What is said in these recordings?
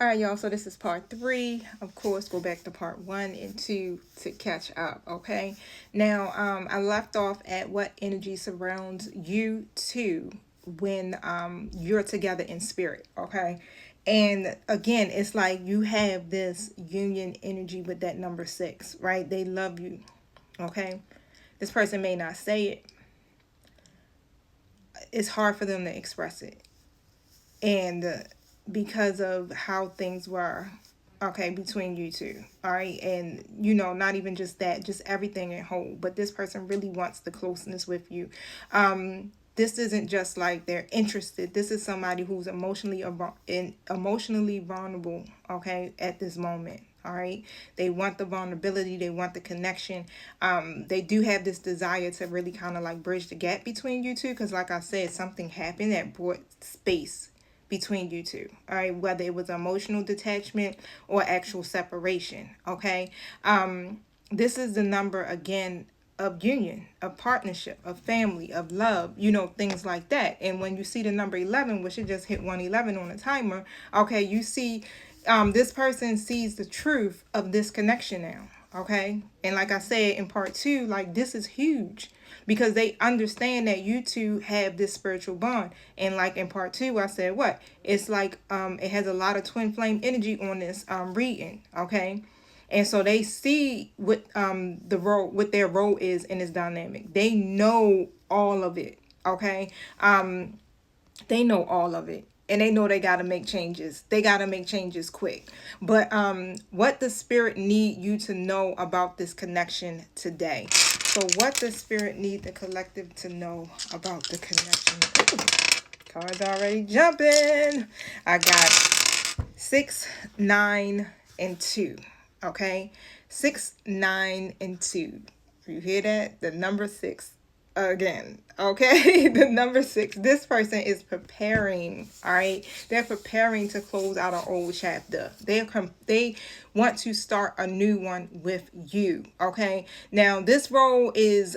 All right, y'all. So this is part 3. Of course, go back to part 1 and 2 to catch up. Okay. Now, I left off at what energy surrounds you two when you're together in spirit. Okay. And again, it's like you have this union energy with that number 6, right? They love you. Okay. This person may not say it. It's hard for them to express it. And because of how things were, okay, between you two, all right, and not even just that, just everything in whole, but this person really wants the closeness with you. This isn't just like they're interested. This is somebody who's emotionally vulnerable, okay, at this moment. All right, they want the vulnerability, they want the connection. They do have this desire to really kind of like bridge the gap between you two, because like I said, something happened that brought space between you two, all right, whether it was emotional detachment or actual separation. Okay. This is the number again of union, of partnership, of family, of love, things like that. And when you see the number 11, which it just hit 111 on the timer, okay, you see this person sees the truth of this connection now. Okay. And like I said in part 2, like this is huge, because they understand that you two have this spiritual bond. And like in part 2, I said what? It's like it has a lot of twin flame energy on this reading, okay? And so they see what what their role is in this dynamic. They know all of it, okay? They know all of it. And they know they got to make changes. They got to make changes quick. But what does spirit need you to know about this connection today? So what does spirit need the collective to know about the connection? Ooh, cards already jumping. I got 6, 9, and 2. Okay? 6, 9, and 2. You hear that? The number 6 again. Okay? The number 6. This person is preparing. All right? They're preparing to close out an old chapter. They want to start a new one with you. Okay? Now this role is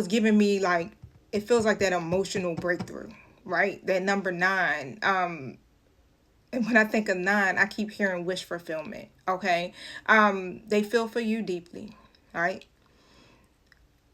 giving me like, it feels like that emotional breakthrough, right? That number 9. And when I think of 9, I keep hearing wish fulfillment. Okay? They feel for you deeply. All right?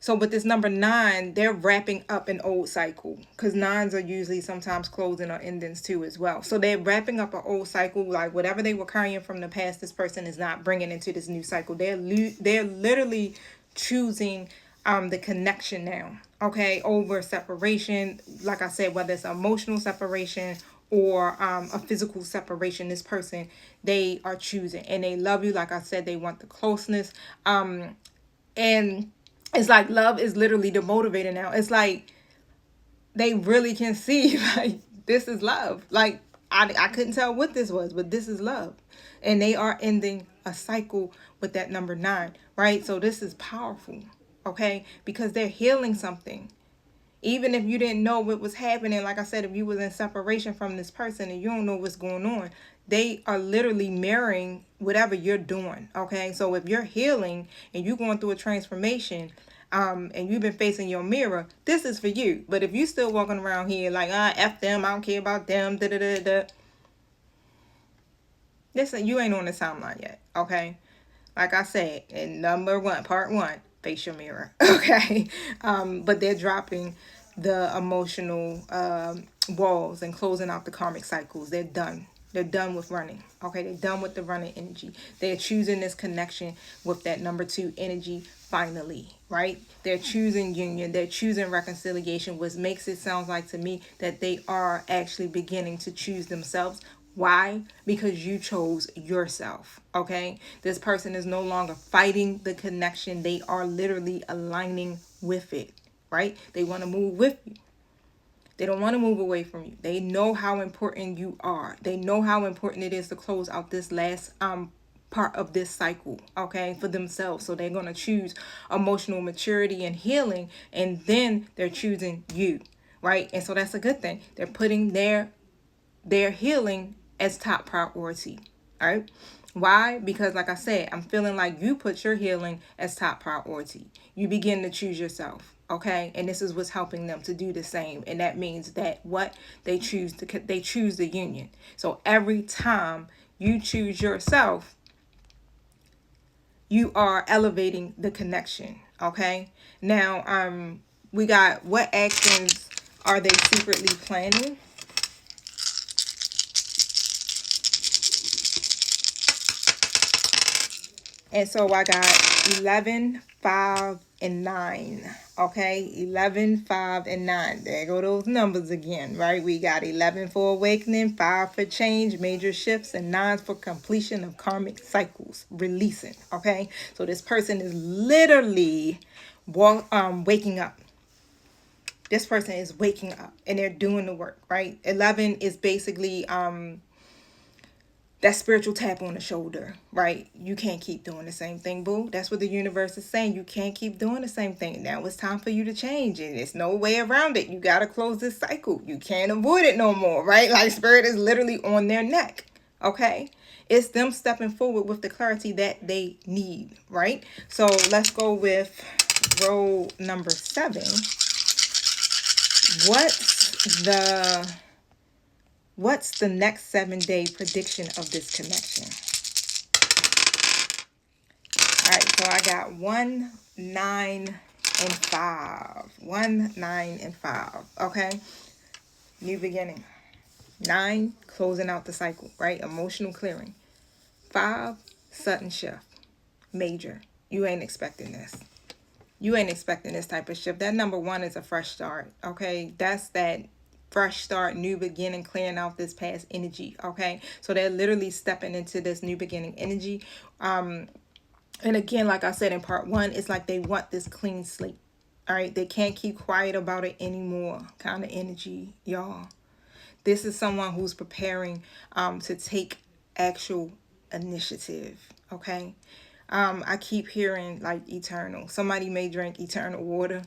So with this number 9, they're wrapping up an old cycle, because 9s are usually sometimes closing or endings too as well. So they're wrapping up an old cycle, like whatever they were carrying from the past, this person is not bringing into this new cycle. They're literally choosing the connection now, okay, over separation. Like I said, whether it's emotional separation or a physical separation, this person, they are choosing, and they love you. Like I said, they want the closeness, and it's like love is literally the motivator now. It's like they really can see like this is love. Like I couldn't tell what this was, but this is love. And they are ending a cycle with that number 9, right? So this is powerful, okay? Because they're healing something. Even if you didn't know what was happening, like I said, if you was in separation from this person and you don't know what's going on, they are literally mirroring whatever you're doing, okay? So if you're healing and you're going through a transformation, and you've been facing your mirror, this is for you. But if you still walking around here like, F them, I don't care about them, listen, you ain't on the timeline yet, okay? Like I said, in number 1, part 1, face your mirror, okay? But they're dropping the emotional walls and closing out the karmic cycles. They're done. They're done with running, okay? They're done with the running energy. They're choosing this connection with that number 2 energy finally, right? They're choosing union. They're choosing reconciliation, which makes it sound like to me that they are actually beginning to choose themselves. Why? Because you chose yourself, okay? This person is no longer fighting the connection. They are literally aligning with it, right? They want to move with you. They don't want to move away from you. They know how important you are. They know how important it is to close out this last part of this cycle, okay, for themselves. So they're going to choose emotional maturity and healing, and then they're choosing you, right? And so that's a good thing. They're putting their healing as top priority, all right? Why? Because like I said, I'm feeling like you put your healing as top priority. You begin to choose yourself, Okay, and this is what's helping them to do the same, and that means that what they choose the union. So every time you choose yourself, you are elevating the connection. Okay, now we got, what actions are they secretly planning? And so I got 11, 5, and 9. Okay, 11, 5, and 9. There go those numbers again, right? We got 11 for awakening, 5 for change, major shifts, and 9 for completion of karmic cycles, releasing. Okay, so this person is literally waking up. This person is waking up and they're doing the work, right? 11 is basically that spiritual tap on the shoulder, right? You can't keep doing the same thing, boo. That's what the universe is saying. You can't keep doing the same thing. Now it's time for you to change, and there's no way around it. You got to close this cycle. You can't avoid it no more, right? Like, spirit is literally on their neck, okay? It's them stepping forward with the clarity that they need, right? So let's go with row number 7. What's the next 7-day prediction of this connection? All right, so I got 1, 9, and 5. 1, 9, and 5. Okay, new beginning. 9, closing out the cycle, right? Emotional clearing. 5, sudden shift, major. You ain't expecting this. You ain't expecting this type of shift. That number 1 is a fresh start. Okay, that's that fresh start, new beginning, clearing out this past energy. Okay, so they're literally stepping into this new beginning energy. And again, like I said in part 1, it's like they want this clean slate. All right, they can't keep quiet about it anymore, kind of energy, y'all. This is someone who's preparing to take actual initiative. Okay, I keep hearing like eternal. Somebody may drink eternal water,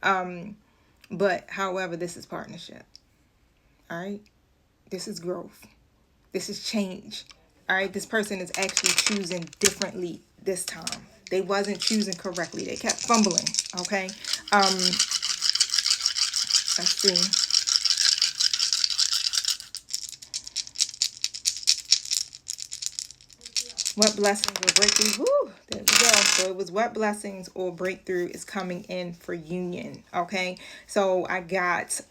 but however, this is partnership. All right, this is growth. This is change. All right, this person is actually choosing differently this time. They wasn't choosing correctly. They kept fumbling. Okay. Let's see. What blessings or breakthrough? Woo, there we go. So it was what blessings or breakthrough is coming in for union. Okay. So I got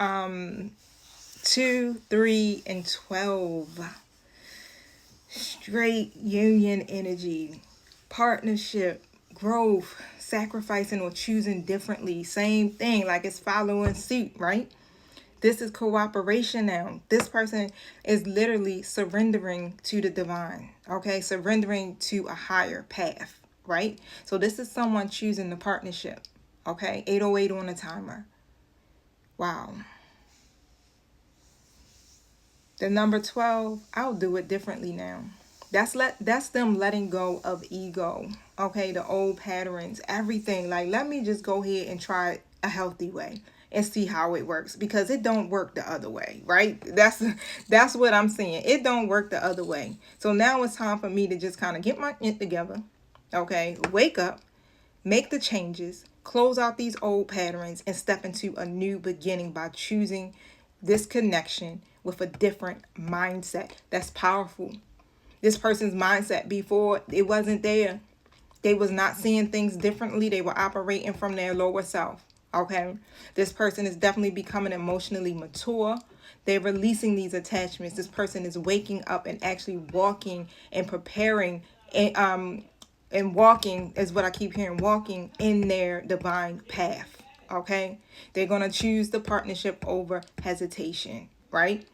2, 3, and 12. Straight union energy, partnership, growth, sacrificing or choosing differently. Same thing, like it's following suit, right? This is cooperation now. This person is literally surrendering to the divine, okay? Surrendering to a higher path, right? So this is someone choosing the partnership, okay? 808 on the timer. Wow. The number 12, I'll do it differently now. That's them letting go of ego. Okay, the old patterns, everything. Like, let me just go ahead and try a healthy way and see how it works, because it don't work the other way, right? That's what I'm saying. It don't work the other way. So now it's time for me to just kind of get my shit together. Okay, wake up, make the changes, close out these old patterns, and step into a new beginning by choosing this connection with a different mindset. That's powerful. This person's mindset before, it wasn't there. They was not seeing things differently. They were operating from their lower self. Okay, this person is definitely becoming emotionally mature. They're releasing these attachments. This person is waking up and actually walking and preparing, and walking is what I keep hearing, walking in their divine path. Okay, they're gonna choose the partnership over hesitation, right?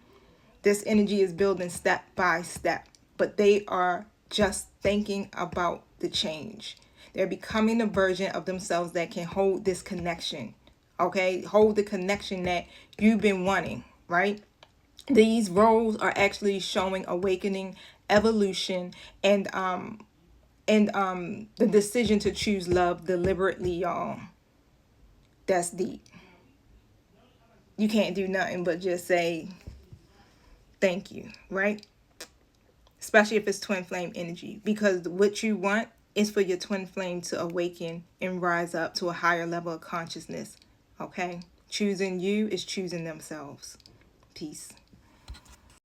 This energy is building step by step, but they are just thinking about the change. They're becoming the version of themselves that can hold this connection. Okay, hold the connection that you've been wanting, right? These roles are actually showing awakening, evolution, and the decision to choose love deliberately, y'all. That's deep. You can't do nothing but just say thank you, right? Especially if it's twin flame energy, because what you want is for your twin flame to awaken and rise up to a higher level of consciousness. Okay? Choosing you is choosing themselves. Peace.